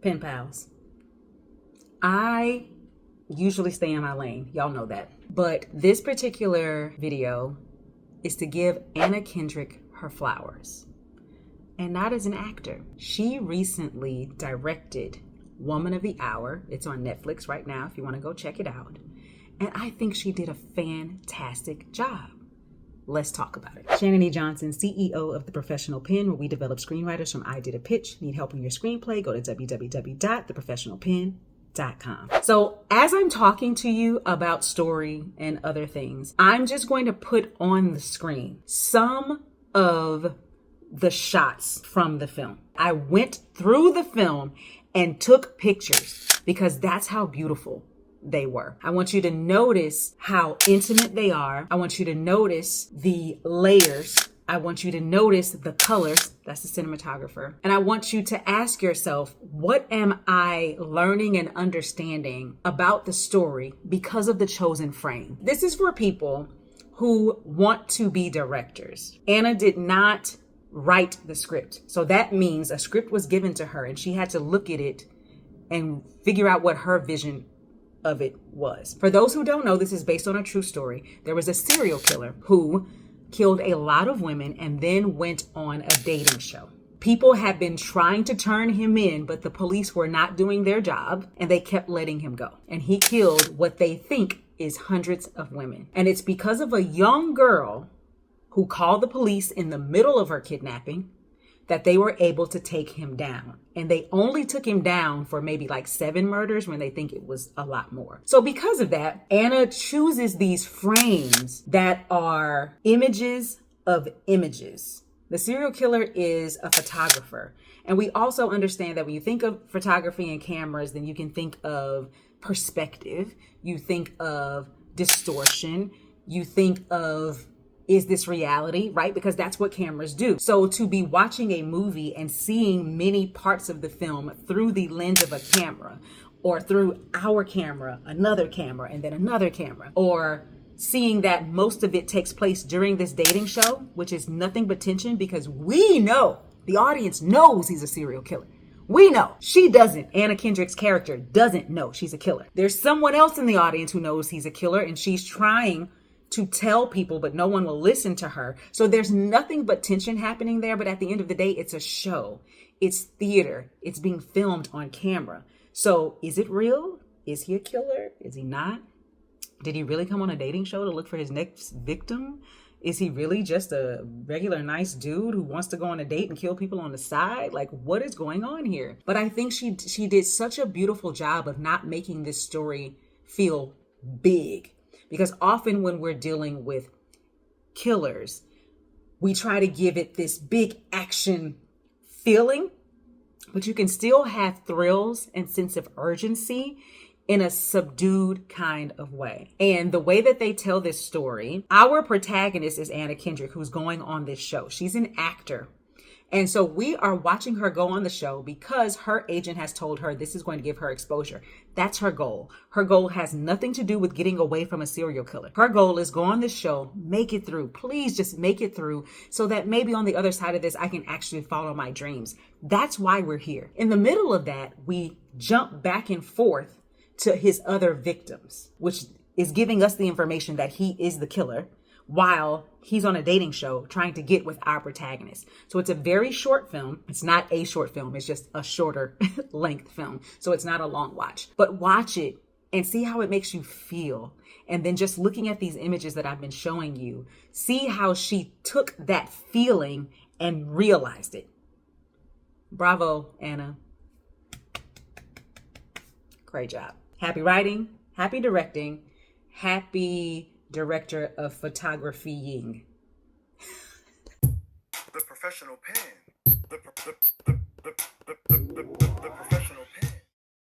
Pen pals. I usually stay in my lane. Y'all know that. But this particular video is to give Anna Kendrick her flowers. And not as an actor. She recently directed Woman of the Hour. It's on Netflix right now if you want to go check it out. And I think she did a fantastic job. Let's talk about it. Shannan E. Johnson, CEO of The Professional Pen, where we develop screenwriters from idea to pitch. Need help in your screenplay? Go to www.theprofessionalpen.com. So as I'm talking to you about story and other things, I'm just going to put on the screen some of the shots from the film. I went through the film and took pictures because that's how beautiful they were. I want you to notice how intimate they are. I want you to notice the layers. I want you to notice the colors. That's the cinematographer. And I want you to ask yourself, what am I learning and understanding about the story because of the chosen frame? This is for people who want to be directors. Anna did not write the script. So that means a script was given to her and she had to look at it and figure out what her vision of it was. For those who don't know, this is based on a true story. There was a serial killer who killed a lot of women and then went on a dating show. People had been trying to turn him in, but the police were not doing their job and they kept letting him go. And he killed what they think is hundreds of women. And it's because of a young girl who called the police in the middle of her kidnapping that they were able to take him down. And they only took him down for maybe like 7 murders when they think it was a lot more. So because of that, Anna chooses these frames that are images of images. The serial killer is a photographer. And we also understand that when you think of photography and cameras, then you can think of perspective. You think of distortion. You think of, is this reality, right? Because that's what cameras do. So to be watching a movie and seeing many parts of the film through the lens of a camera, or through our camera, another camera, and then another camera, or seeing that most of it takes place during this dating show, which is nothing but tension because we know, the audience knows he's a serial killer. We know. She doesn't. Anna Kendrick's character doesn't know she's a killer. There's someone else in the audience who knows he's a killer and she's trying to tell people, but no one will listen to her. So there's nothing but tension happening there. But at the end of the day, it's a show. It's theater. It's being filmed on camera. So is it real? Is he a killer? Is he not? Did he really come on a dating show to look for his next victim? Is he really just a regular nice dude who wants to go on a date and kill people on the side? Like, what is going on here? But I think she did such a beautiful job of not making this story feel big. Because often when we're dealing with killers, we try to give it this big action feeling, but you can still have thrills and sense of urgency in a subdued kind of way. And the way that they tell this story, our protagonist is Anna Kendrick, who's going on this show. She's an actor. And so we are watching her go on the show because her agent has told her this is going to give her exposure. That's her goal. Her goal has nothing to do with getting away from a serial killer. Her goal is go on this show, make it through. Please just make it through so that maybe on the other side of this, I can actually follow my dreams. That's why we're here. In the middle of that, we jump back and forth to his other victims, which is giving us the information that he is the killer, while he's on a dating show trying to get with our protagonist. So it's a very short film. It's not a short film. It's just a shorter length film. So it's not a long watch. But watch it and see how it makes you feel. And then just looking at these images that I've been showing you, see how she took that feeling and realized it. Bravo, Anna. Great job. Happy writing, happy directing, happy director of photographying. The professional pen. The professional pen.